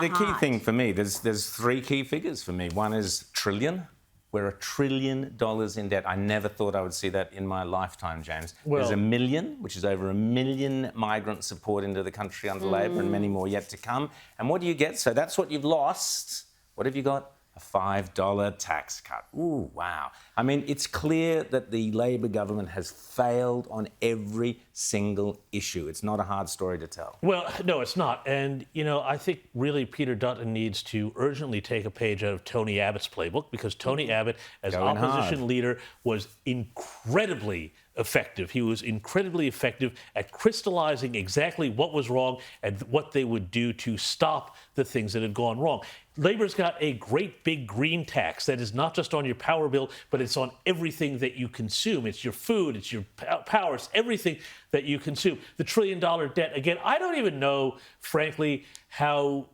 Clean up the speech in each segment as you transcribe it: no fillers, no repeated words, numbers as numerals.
The key thing for me, there's three key figures for me. One is trillion. We're $1 trillion in debt. I never thought I would see that in my lifetime, James. There's 1 million, which is over 1 million migrants poured into the country under Labor, and many more yet to come. And what do you get? So that's what you've lost. What have you got? A $5 tax cut. Ooh, wow. I mean, it's clear that the Labor government has failed on every single issue. It's not a hard story to tell. Well, no, it's not. And, I think really Peter Dutton needs to urgently take a page out of Tony Abbott's playbook, because Tony Abbott, as opposition leader, was incredibly effective. He was incredibly effective at crystallizing exactly what was wrong and what they would do to stop the things that had gone wrong. Labor's got a great big green tax that is not just on your power bill, but it's on everything that you consume. It's your food, it's your power, it's everything that you consume. The $1 trillion debt, again, I don't even know, frankly, how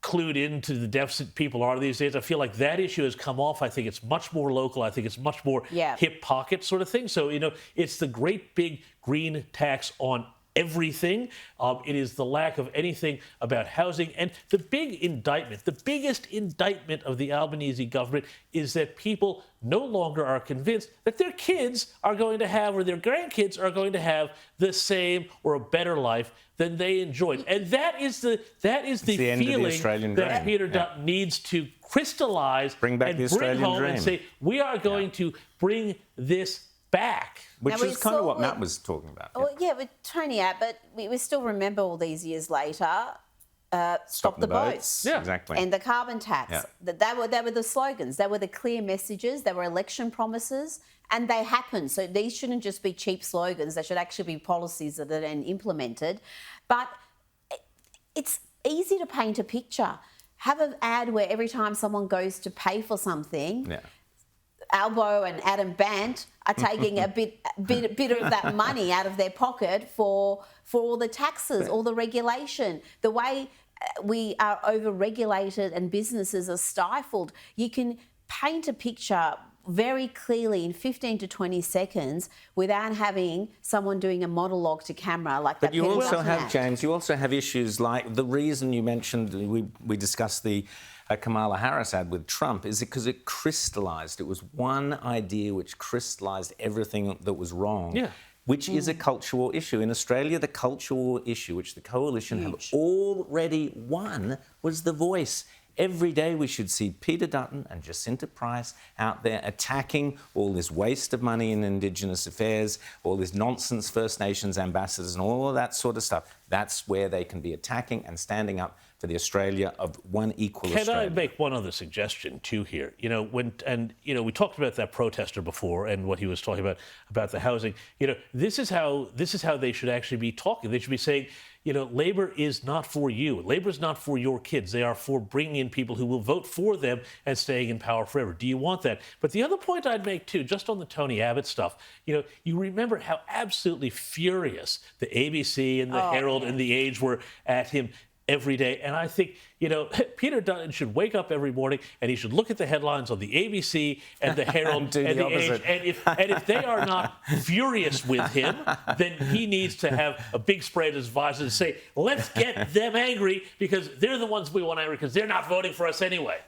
clued into the deficit people are these days. I feel like that issue has come off. I think it's much more local. I think it's much more hip pocket sort of thing. So, it's the great big green tax on everything. It is the lack of anything about housing. And the big indictment, the biggest indictment of the Albanese government is that people no longer are convinced that their kids are going to have, or their grandkids are going to have, the same or a better life than they enjoyed. And that is the feeling that Peter Dutton needs to crystallize and bring home and say, we are going to bring this back. Which is kind of what Matt was talking about. Well, with Tony Abbott, we still remember all these years later, Stop the boats. Yeah, exactly. And the carbon tax. Yeah. They were the slogans. They were the clear messages. They were election promises, and they happened. So these shouldn't just be cheap slogans. They should actually be policies that are then implemented. But it's easy to paint a picture. Have an ad where every time someone goes to pay for something, Albo and Adam Bant are taking a bit of that money out of their pocket for all the taxes, all the regulation, the way we are over-regulated and businesses are stifled. You can paint a picture very clearly in 15 to 20 seconds without having someone doing a monologue to camera like that. But you also have, James, you also have issues like the reason you mentioned, we discussed the Kamala Harris ad with Trump, is because it crystallised. It was one idea which crystallised everything that was wrong. Yeah. Which is a cultural issue. In Australia, the cultural issue, which the coalition have already won, was the voice. Every day we should see Peter Dutton and Jacinta Price out there attacking all this waste of money in Indigenous affairs, all this nonsense First Nations ambassadors and all of that sort of stuff. That's where they can be attacking and standing up for the Australia of one equal Australia. Can I make one other suggestion too here? We talked about that protester before and what he was talking about the housing. This is how they should actually be talking. They should be saying, Labor is not for you. Labor is not for your kids. They are for bringing in people who will vote for them and staying in power forever. Do you want that? But the other point I'd make, too, just on the Tony Abbott stuff, you remember how absolutely furious the ABC and the Herald and the Age were at him every day. And I think, Peter Dutton should wake up every morning and he should look at the headlines on the ABC and the Herald and the Age. And if they are not furious with him, then he needs to have a big spray at his advisors and say, let's get them angry because they're the ones we want angry because they're not voting for us anyway.